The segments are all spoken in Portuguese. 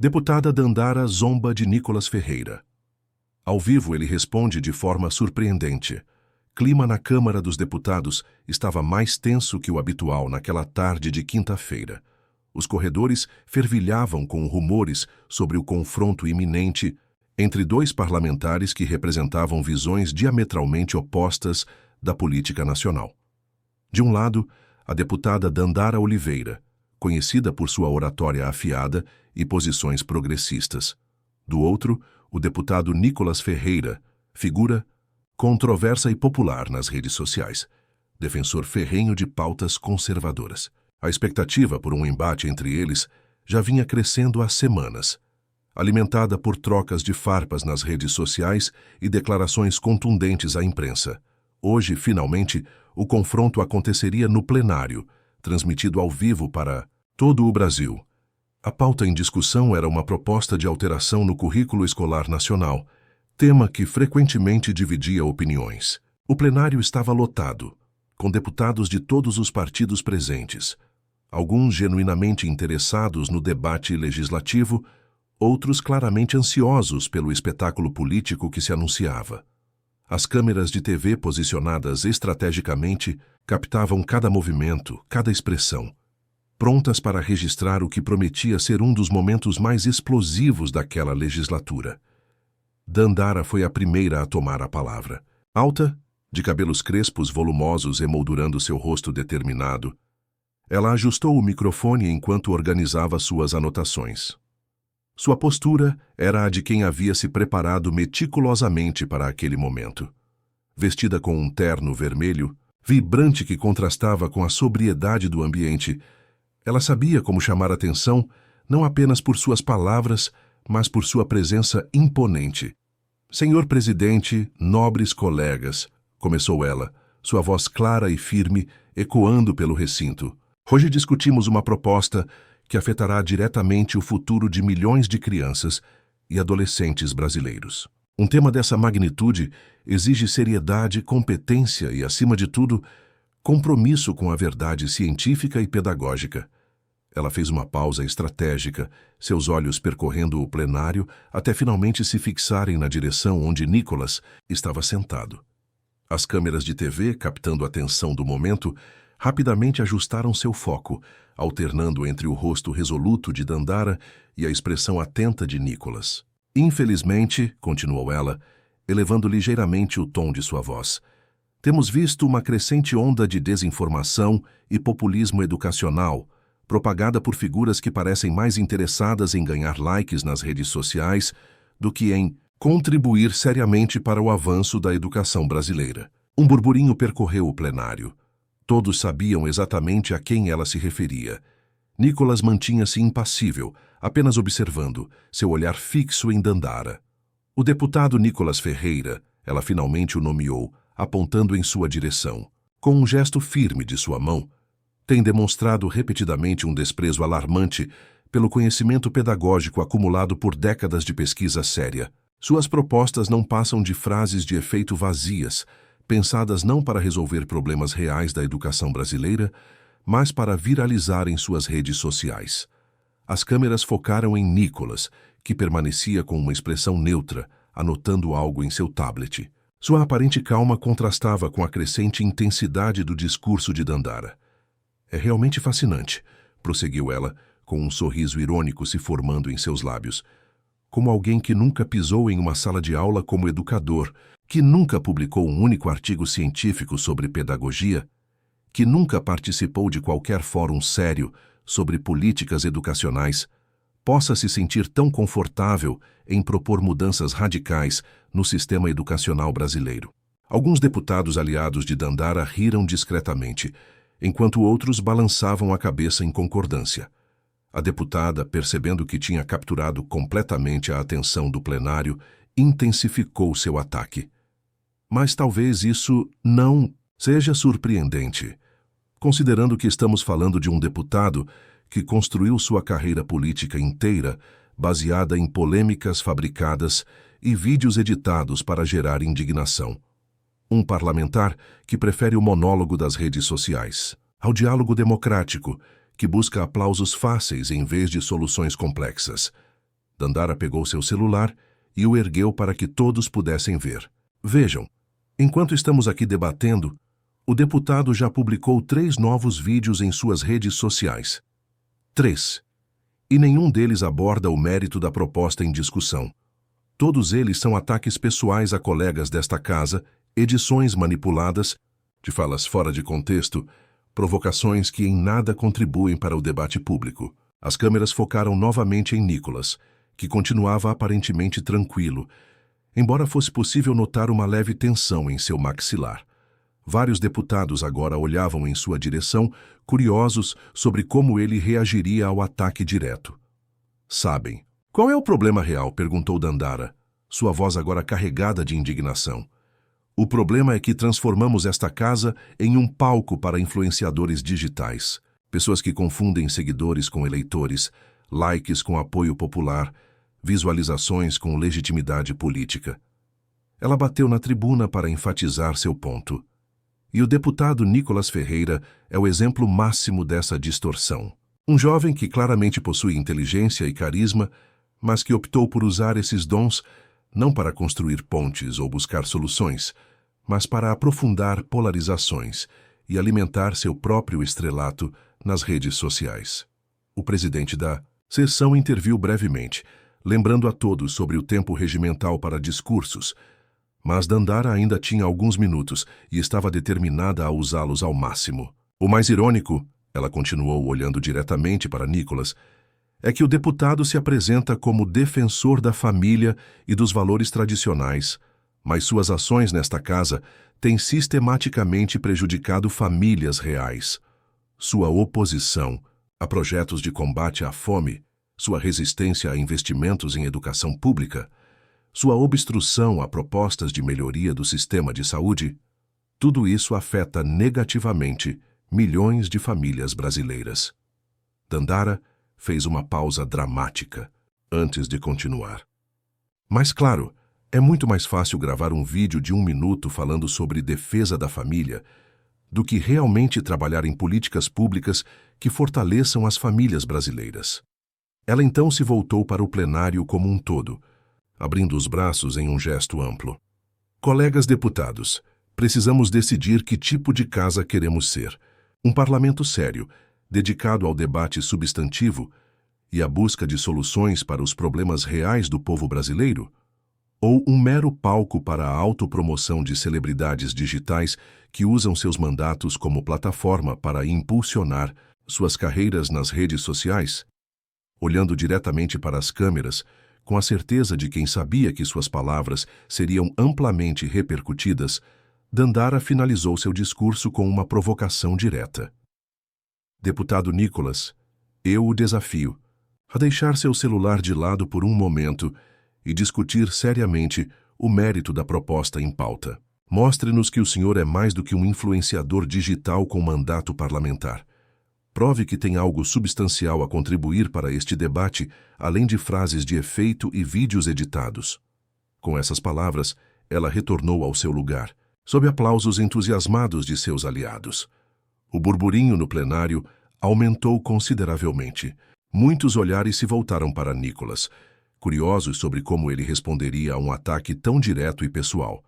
Deputada Dandara zomba de Nicolas Ferreira. Ao vivo, ele responde de forma surpreendente. Clima na Câmara dos Deputados estava mais tenso que o habitual naquela tarde de quinta-feira. Os corredores fervilhavam com rumores sobre o confronto iminente entre dois parlamentares que representavam visões diametralmente opostas da política nacional. De um lado, a deputada Dandara Oliveira, conhecida por sua oratória afiada e posições progressistas. Do outro, o deputado Nicolas Ferreira, figura controversa e popular nas redes sociais, defensor ferrenho de pautas conservadoras. A expectativa por um embate entre eles já vinha crescendo há semanas, alimentada por trocas de farpas nas redes sociais e declarações contundentes à imprensa. Hoje, finalmente, o confronto aconteceria no plenário, transmitido ao vivo para todo o Brasil. A pauta em discussão era uma proposta de alteração no currículo escolar nacional, tema que frequentemente dividia opiniões. O plenário estava lotado, com deputados de todos os partidos presentes, alguns genuinamente interessados no debate legislativo, outros claramente ansiosos pelo espetáculo político que se anunciava. As câmeras de TV posicionadas estrategicamente captavam cada movimento, cada expressão, prontas para registrar o que prometia ser um dos momentos mais explosivos daquela legislatura. Dandara foi a primeira a tomar a palavra. Alta, de cabelos crespos volumosos emoldurando seu rosto determinado, ela ajustou o microfone enquanto organizava suas anotações. Sua postura era a de quem havia se preparado meticulosamente para aquele momento. Vestida com um terno vermelho, vibrante que contrastava com a sobriedade do ambiente, ela sabia como chamar atenção não apenas por suas palavras, mas por sua presença imponente. Senhor presidente, nobres colegas, começou ela, sua voz clara e firme ecoando pelo recinto. Hoje discutimos uma proposta que afetará diretamente o futuro de milhões de crianças e adolescentes brasileiros. Um tema dessa magnitude exige seriedade, competência e, acima de tudo, compromisso com a verdade científica e pedagógica. Ela fez uma pausa estratégica, seus olhos percorrendo o plenário até finalmente se fixarem na direção onde Nicolas estava sentado. As câmeras de TV, captando a atenção do momento, rapidamente ajustaram seu foco, alternando entre o rosto resoluto de Dandara e a expressão atenta de Nicolas. Infelizmente, continuou ela, elevando ligeiramente o tom de sua voz, temos visto uma crescente onda de desinformação e populismo educacional, propagada por figuras que parecem mais interessadas em ganhar likes nas redes sociais do que em contribuir seriamente para o avanço da educação brasileira. Um burburinho percorreu o plenário. Todos sabiam exatamente a quem ela se referia. Nicolas mantinha-se impassível, apenas observando, seu olhar fixo em Dandara. O deputado Nicolas Ferreira, ela finalmente o nomeou, apontando em sua direção. Com um gesto firme de sua mão, tem demonstrado repetidamente um desprezo alarmante pelo conhecimento pedagógico acumulado por décadas de pesquisa séria. Suas propostas não passam de frases de efeito vazias, pensadas não para resolver problemas reais da educação brasileira, mas para viralizar em suas redes sociais. As câmeras focaram em Nicolas, que permanecia com uma expressão neutra, anotando algo em seu tablet. Sua aparente calma contrastava com a crescente intensidade do discurso de Dandara. É realmente fascinante, prosseguiu ela, com um sorriso irônico se formando em seus lábios. Como alguém que nunca pisou em uma sala de aula como educador, que nunca publicou um único artigo científico sobre pedagogia, que nunca participou de qualquer fórum sério sobre políticas educacionais, possa se sentir tão confortável em propor mudanças radicais no sistema educacional brasileiro. Alguns deputados aliados de Dandara riram discretamente, enquanto outros balançavam a cabeça em concordância. A deputada, percebendo que tinha capturado completamente a atenção do plenário, intensificou seu ataque. Mas talvez isso não seja surpreendente, considerando que estamos falando de um deputado que construiu sua carreira política inteira baseada em polêmicas fabricadas e vídeos editados para gerar indignação. Um parlamentar que prefere o monólogo das redes sociais ao diálogo democrático, que busca aplausos fáceis em vez de soluções complexas. Dandara pegou seu celular e o ergueu para que todos pudessem ver. Vejam, enquanto estamos aqui debatendo, o deputado já publicou 3 novos vídeos em suas redes sociais. 3. E nenhum deles aborda o mérito da proposta em discussão. Todos eles são ataques pessoais a colegas desta casa, edições manipuladas, de falas fora de contexto, provocações que em nada contribuem para o debate público. As câmeras focaram novamente em Nicolas, que continuava aparentemente tranquilo, embora fosse possível notar uma leve tensão em seu maxilar. Vários deputados agora olhavam em sua direção, curiosos sobre como ele reagiria ao ataque direto. Sabem. Qual é o problema real? Perguntou Dandara, sua voz agora carregada de indignação. O problema é que transformamos esta casa em um palco para influenciadores digitais. Pessoas que confundem seguidores com eleitores, likes com apoio popular, visualizações com legitimidade política. Ela bateu na tribuna para enfatizar seu ponto. E o deputado Nicolas Ferreira é o exemplo máximo dessa distorção. Um jovem que claramente possui inteligência e carisma, mas que optou por usar esses dons não para construir pontes ou buscar soluções, mas para aprofundar polarizações e alimentar seu próprio estrelato nas redes sociais. O presidente da sessão interviu brevemente, lembrando a todos sobre o tempo regimental para discursos, mas Dandara ainda tinha alguns minutos e estava determinada a usá-los ao máximo. O mais irônico, ela continuou olhando diretamente para Nicolas, é que o deputado se apresenta como defensor da família e dos valores tradicionais, mas suas ações nesta casa têm sistematicamente prejudicado famílias reais. Sua oposição a projetos de combate à fome, sua resistência a investimentos em educação pública, sua obstrução a propostas de melhoria do sistema de saúde, tudo isso afeta negativamente milhões de famílias brasileiras. Dandara fez uma pausa dramática antes de continuar. Mas claro, é muito mais fácil gravar um vídeo de 1 minuto falando sobre defesa da família do que realmente trabalhar em políticas públicas que fortaleçam as famílias brasileiras. Ela então se voltou para o plenário como um todo, abrindo os braços em um gesto amplo. Colegas deputados, precisamos decidir que tipo de casa queremos ser. Um parlamento sério, dedicado ao debate substantivo e à busca de soluções para os problemas reais do povo brasileiro? Ou um mero palco para a autopromoção de celebridades digitais que usam seus mandatos como plataforma para impulsionar suas carreiras nas redes sociais? Olhando diretamente para as câmeras, com a certeza de quem sabia que suas palavras seriam amplamente repercutidas, Dandara finalizou seu discurso com uma provocação direta. Deputado Nicolas, eu o desafio a deixar seu celular de lado por um momento e discutir seriamente o mérito da proposta em pauta. Mostre-nos que o senhor é mais do que um influenciador digital com mandato parlamentar. Prove que tem algo substancial a contribuir para este debate, além de frases de efeito e vídeos editados. Com essas palavras, ela retornou ao seu lugar, sob aplausos entusiasmados de seus aliados. O burburinho no plenário aumentou consideravelmente. Muitos olhares se voltaram para Nicolas, curiosos sobre como ele responderia a um ataque tão direto e pessoal.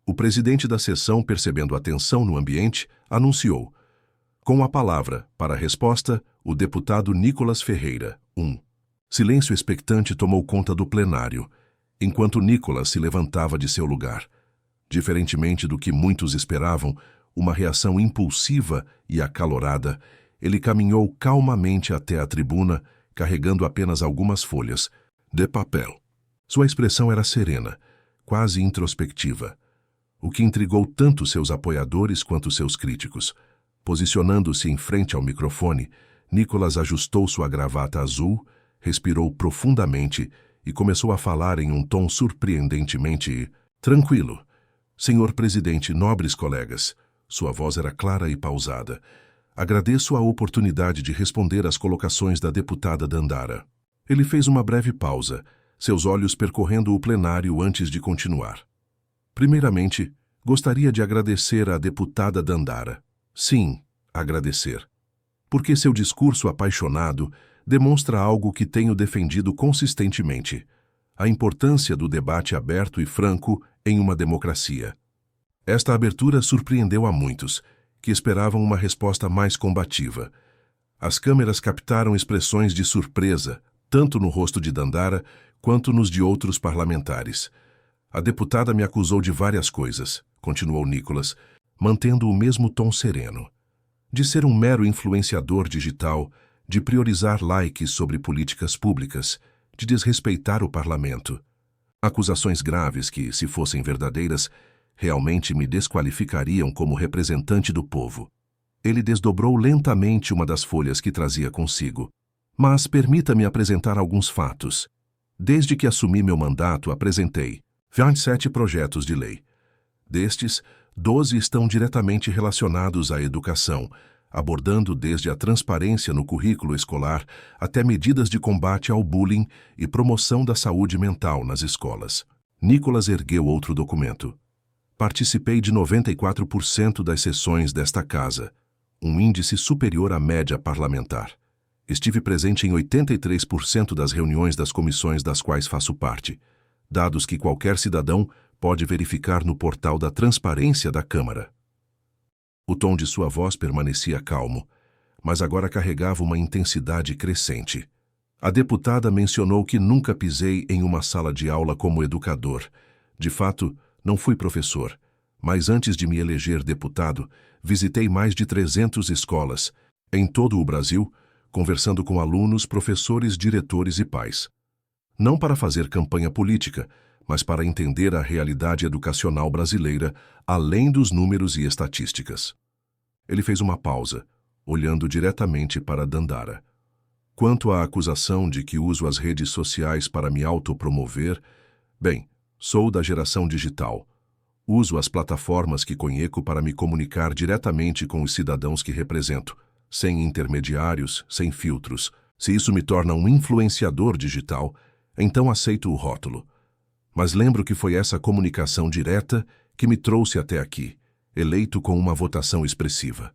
O presidente da sessão, percebendo a tensão no ambiente, anunciou: com a palavra, para a resposta, o deputado Nicolas Ferreira, 1. Silêncio expectante tomou conta do plenário, enquanto Nicolas se levantava de seu lugar. Diferentemente do que muitos esperavam, uma reação impulsiva e acalorada, ele caminhou calmamente até a tribuna, carregando apenas algumas folhas de papel. Sua expressão era serena, quase introspectiva, o que intrigou tanto seus apoiadores quanto seus críticos. Posicionando-se em frente ao microfone, Nicolas ajustou sua gravata azul, respirou profundamente e começou a falar em um tom surpreendentemente tranquilo. Senhor presidente, nobres colegas, sua voz era clara e pausada. Agradeço a oportunidade de responder às colocações da deputada Dandara. Ele fez uma breve pausa, seus olhos percorrendo o plenário antes de continuar. Primeiramente, gostaria de agradecer à deputada Dandara. Sim, agradecer. Porque seu discurso apaixonado demonstra algo que tenho defendido consistentemente. a importância do debate aberto e franco em uma democracia. Esta abertura surpreendeu a muitos, que esperavam uma resposta mais combativa. As câmeras captaram expressões de surpresa, tanto no rosto de Dandara quanto nos de outros parlamentares. A deputada me acusou de várias coisas, continuou Nicholas, mantendo o mesmo tom sereno. De ser um mero influenciador digital, de priorizar likes sobre políticas públicas, de desrespeitar o parlamento. Acusações graves que, se fossem verdadeiras, realmente me desqualificariam como representante do povo. Ele desdobrou lentamente uma das folhas que trazia consigo. Mas permita-me apresentar alguns fatos. Desde que assumi meu mandato, apresentei 27 projetos de lei. Destes, 12 estão diretamente relacionados à educação, abordando desde a transparência no currículo escolar até medidas de combate ao bullying e promoção da saúde mental nas escolas. Nicholas ergueu outro documento. Participei de 94% das sessões desta casa, um índice superior à média parlamentar. Estive presente em 83% das reuniões das comissões das quais faço parte, dados que qualquer cidadão pode verificar no portal da transparência da Câmara. O tom de sua voz permanecia calmo, mas agora carregava uma intensidade crescente. A deputada mencionou que nunca pisei em uma sala de aula como educador. De fato, não fui professor, mas antes de me eleger deputado, visitei mais de 300 escolas, em todo o Brasil, conversando com alunos, professores, diretores e pais. Não para fazer campanha política, mas para entender a realidade educacional brasileira, além dos números e estatísticas. Ele fez uma pausa, olhando diretamente para Dandara. Quanto à acusação de que uso as redes sociais para me autopromover, bem, sou da geração digital. Uso as plataformas que conheço para me comunicar diretamente com os cidadãos que represento, sem intermediários, sem filtros. Se isso me torna um influenciador digital, então aceito o rótulo. Mas lembro que foi essa comunicação direta que me trouxe até aqui, eleito com uma votação expressiva.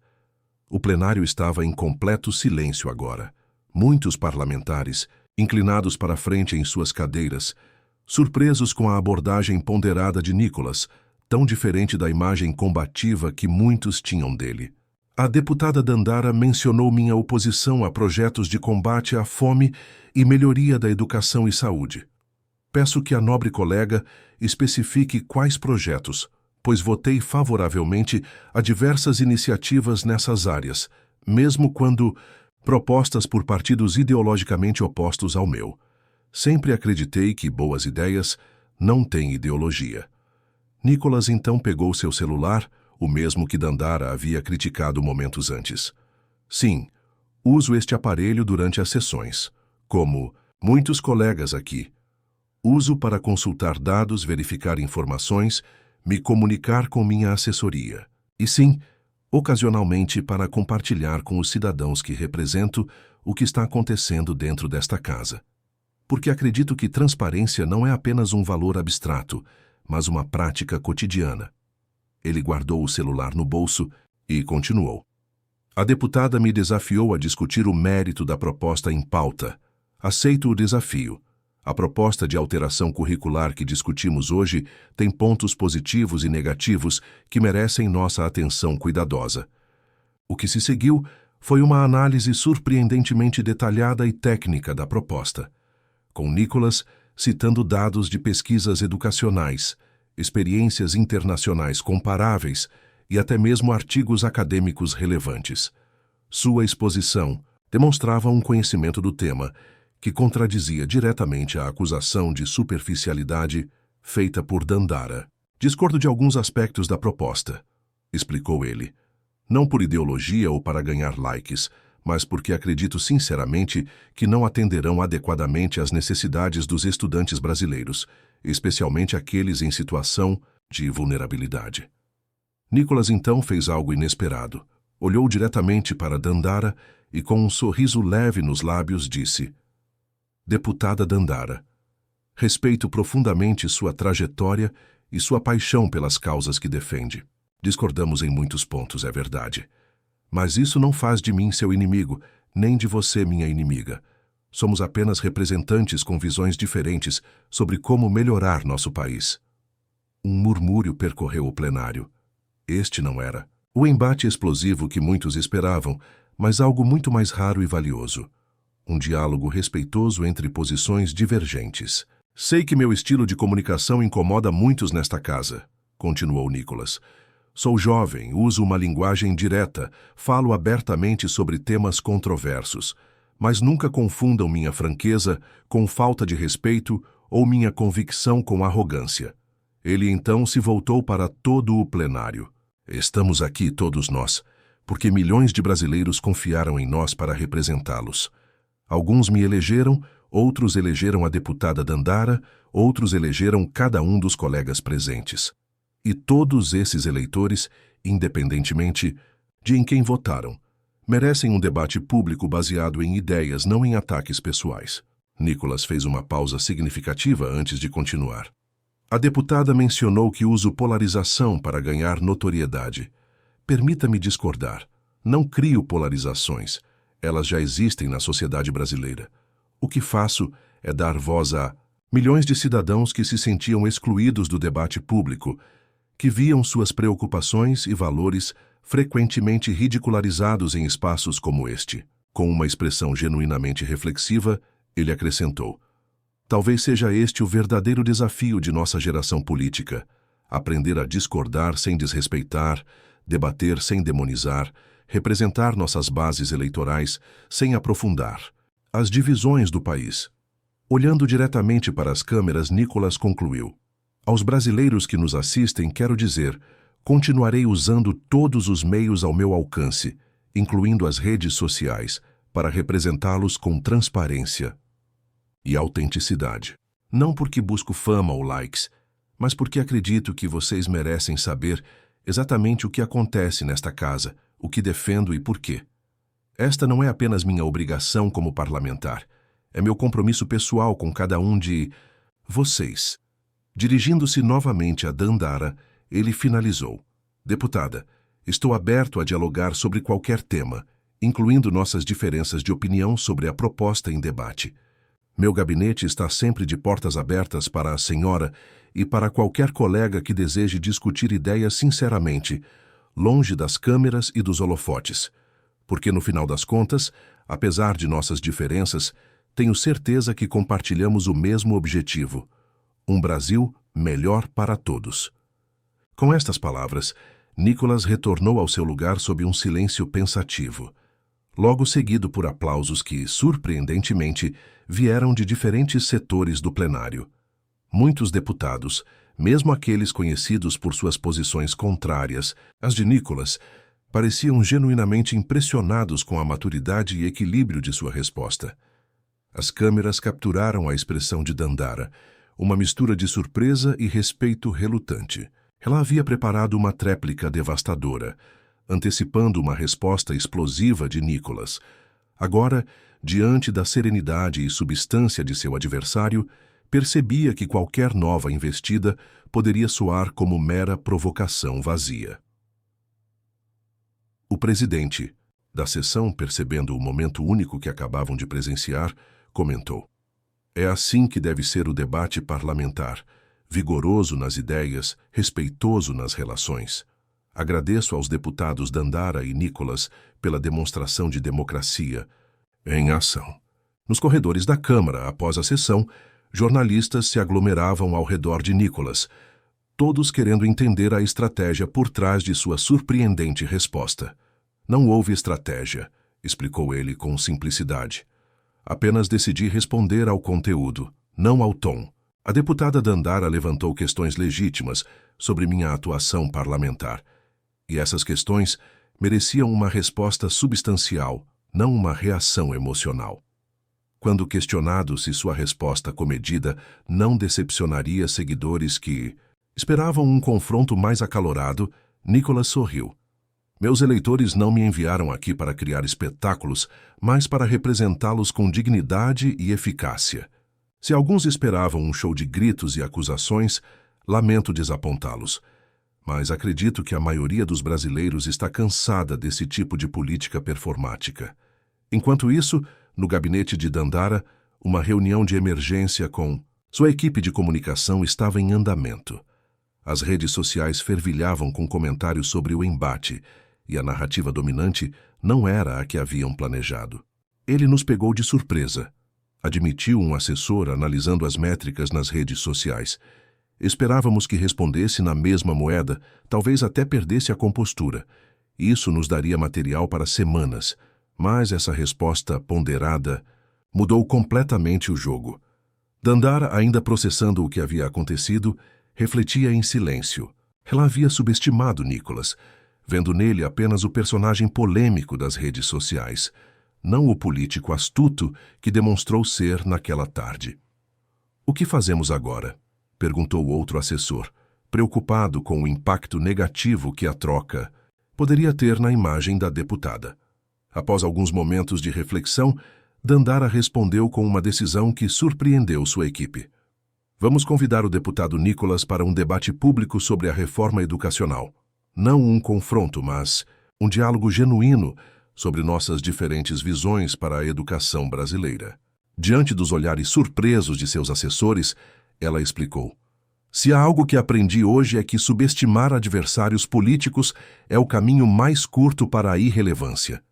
O plenário estava em completo silêncio agora. Muitos parlamentares, inclinados para a frente em suas cadeiras, surpresos com a abordagem ponderada de Nicholas, tão diferente da imagem combativa que muitos tinham dele. A deputada Dandara mencionou minha oposição a projetos de combate à fome e melhoria da educação e saúde. Peço que a nobre colega especifique quais projetos, pois votei favoravelmente a diversas iniciativas nessas áreas, mesmo quando propostas por partidos ideologicamente opostos ao meu. Sempre acreditei que boas ideias não têm ideologia. Nicholas então pegou seu celular, o mesmo que Dandara havia criticado momentos antes. Sim, uso este aparelho durante as sessões, como muitos colegas aqui. Uso para consultar dados, verificar informações, me comunicar com minha assessoria. E sim, ocasionalmente para compartilhar com os cidadãos que represento o que está acontecendo dentro desta casa. Porque acredito que transparência não é apenas um valor abstrato, mas uma prática cotidiana. Ele guardou o celular no bolso e continuou. A deputada me desafiou a discutir o mérito da proposta em pauta. Aceito o desafio. A proposta de alteração curricular que discutimos hoje tem pontos positivos e negativos que merecem nossa atenção cuidadosa. O que se seguiu foi uma análise surpreendentemente detalhada e técnica da proposta, com Nicholas citando dados de pesquisas educacionais, experiências internacionais comparáveis e até mesmo artigos acadêmicos relevantes. Sua exposição demonstrava um conhecimento do tema, que contradizia diretamente a acusação de superficialidade feita por Dandara. Discordo de alguns aspectos da proposta, explicou ele. Não por ideologia ou para ganhar likes, mas porque acredito sinceramente que não atenderão adequadamente às necessidades dos estudantes brasileiros, especialmente aqueles em situação de vulnerabilidade. Nicholas então fez algo inesperado. Olhou diretamente para Dandara e, com um sorriso leve nos lábios, disse: Deputada Dandara, respeito profundamente sua trajetória e sua paixão pelas causas que defende. Discordamos em muitos pontos, é verdade. Mas isso não faz de mim seu inimigo, nem de você minha inimiga. Somos apenas representantes com visões diferentes sobre como melhorar nosso país. Um murmúrio percorreu o plenário. Este não era o embate explosivo que muitos esperavam, mas algo muito mais raro e valioso. Um diálogo respeitoso entre posições divergentes. Sei que meu estilo de comunicação incomoda muitos nesta casa, continuou Nicholas. Sou jovem, uso uma linguagem direta, falo abertamente sobre temas controversos, mas nunca confundam minha franqueza com falta de respeito ou minha convicção com arrogância. Ele então se voltou para todo o plenário. Estamos aqui todos nós, porque milhões de brasileiros confiaram em nós para representá-los. Alguns me elegeram, outros elegeram a deputada Dandara, outros elegeram cada um dos colegas presentes. E todos esses eleitores, independentemente de em quem votaram, merecem um debate público baseado em ideias, não em ataques pessoais. Nicholas fez uma pausa significativa antes de continuar. A deputada mencionou que uso polarização para ganhar notoriedade. Permita-me discordar. Não crio polarizações. Elas já existem na sociedade brasileira. O que faço é dar voz a milhões de cidadãos que se sentiam excluídos do debate público, que viam suas preocupações e valores frequentemente ridicularizados em espaços como este. Com uma expressão genuinamente reflexiva, ele acrescentou: talvez seja este o verdadeiro desafio de nossa geração política: aprender a discordar sem desrespeitar, debater sem demonizar, representar nossas bases eleitorais sem aprofundar as divisões do país. Olhando diretamente para as câmeras, Nicholas concluiu: aos brasileiros que nos assistem, quero dizer, continuarei usando todos os meios ao meu alcance, incluindo as redes sociais, para representá-los com transparência e autenticidade. Não porque busco fama ou likes, mas porque acredito que vocês merecem saber exatamente o que acontece nesta casa, o que defendo e por quê. Esta não é apenas minha obrigação como parlamentar, é meu compromisso pessoal com cada um de vocês. Dirigindo-se novamente a Dandara, ele finalizou: deputada, estou aberto a dialogar sobre qualquer tema, incluindo nossas diferenças de opinião sobre a proposta em debate. Meu gabinete está sempre de portas abertas para a senhora e para qualquer colega que deseje discutir ideias sinceramente, longe das câmeras e dos holofotes. Porque, no final das contas, apesar de nossas diferenças, tenho certeza que compartilhamos o mesmo objetivo: um Brasil melhor para todos. Com estas palavras, Nicholas retornou ao seu lugar sob um silêncio pensativo, logo seguido por aplausos que, surpreendentemente, vieram de diferentes setores do plenário. Muitos deputados, mesmo aqueles conhecidos por suas posições contrárias às de Nicholas, pareciam genuinamente impressionados com a maturidade e equilíbrio de sua resposta. As câmeras capturaram a expressão de Dandara, uma mistura de surpresa e respeito relutante. Ela havia preparado uma tréplica devastadora, antecipando uma resposta explosiva de Nicholas. Agora, diante da serenidade e substância de seu adversário, percebia que qualquer nova investida poderia soar como mera provocação vazia. O presidente da sessão, percebendo o momento único que acabavam de presenciar, comentou: é assim que deve ser o debate parlamentar, vigoroso nas ideias, respeitoso nas relações. Agradeço aos deputados Dandara e Nicholas pela demonstração de democracia em ação. Nos corredores da Câmara, após a sessão, jornalistas se aglomeravam ao redor de Nicholas, todos querendo entender a estratégia por trás de sua surpreendente resposta. Não houve estratégia, explicou ele com simplicidade. Apenas decidi responder ao conteúdo, não ao tom. A deputada Dandara levantou questões legítimas sobre minha atuação parlamentar, e essas questões mereciam uma resposta substancial, não uma reação emocional. Quando questionado se sua resposta comedida não decepcionaria seguidores que esperavam um confronto mais acalorado, Nicholas sorriu. Meus eleitores não me enviaram aqui para criar espetáculos, mas para representá-los com dignidade e eficácia. Se alguns esperavam um show de gritos e acusações, lamento desapontá-los. Mas acredito que a maioria dos brasileiros está cansada desse tipo de política performática. Enquanto isso, no gabinete de Dandara, uma reunião de emergência com... Sua equipe de comunicação estava em andamento. As redes sociais fervilhavam com comentários sobre o embate, e a narrativa dominante não era a que haviam planejado. Ele nos pegou de surpresa, admitiu um assessor analisando as métricas nas redes sociais. Esperávamos que respondesse na mesma moeda, talvez até perdesse a compostura. Isso nos daria material para semanas, mas essa resposta ponderada mudou completamente o jogo. Dandara, ainda processando o que havia acontecido, refletia em silêncio. Ela havia subestimado Nicolas, vendo nele apenas o personagem polêmico das redes sociais, não o político astuto que demonstrou ser naquela tarde. "O que fazemos agora?" perguntou outro assessor, preocupado com o impacto negativo que a troca poderia ter na imagem da deputada. Após alguns momentos de reflexão, Dandara respondeu com uma decisão que surpreendeu sua equipe. "Vamos convidar o deputado Nicolas para um debate público sobre a reforma educacional. Não um confronto, mas um diálogo genuíno sobre nossas diferentes visões para a educação brasileira." Diante dos olhares surpresos de seus assessores, ela explicou: "Se há algo que aprendi hoje é que subestimar adversários políticos é o caminho mais curto para a irrelevância.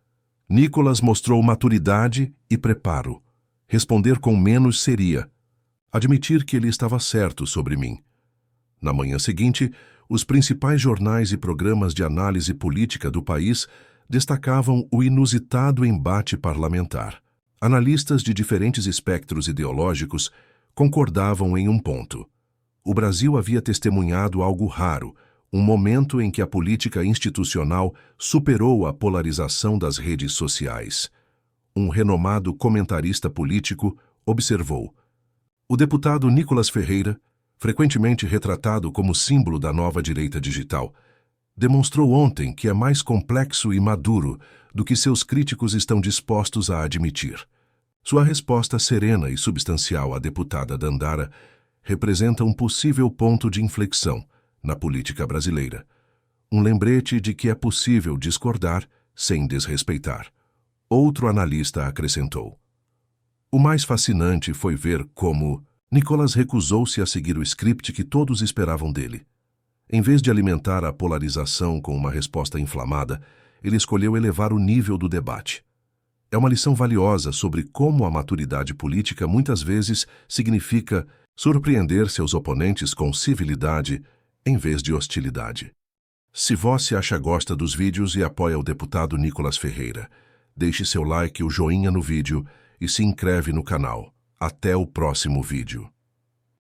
Nicolas mostrou maturidade e preparo. Responder com menos seria admitir que ele estava certo sobre mim." Na manhã seguinte, os principais jornais e programas de análise política do país destacavam o inusitado embate parlamentar. Analistas de diferentes espectros ideológicos concordavam em um ponto: o Brasil havia testemunhado algo raro, um momento em que a política institucional superou a polarização das redes sociais. Um renomado comentarista político observou: "O deputado Nicolas Ferreira, frequentemente retratado como símbolo da nova direita digital, demonstrou ontem que é mais complexo e maduro do que seus críticos estão dispostos a admitir." Sua resposta serena e substancial à deputada Dandara representa um possível ponto de inflexão na política brasileira. Um lembrete de que é possível discordar sem desrespeitar. Outro analista acrescentou: "O mais fascinante foi ver como Nicolas recusou-se a seguir o script que todos esperavam dele. Em vez de alimentar a polarização com uma resposta inflamada, ele escolheu elevar o nível do debate. É uma lição valiosa sobre como a maturidade política muitas vezes significa surpreender seus oponentes com civilidade em vez de hostilidade." Se você gosta dos vídeos e apoia o deputado Nicolas Ferreira, deixe seu like, o joinha no vídeo e se inscreve no canal. Até o próximo vídeo.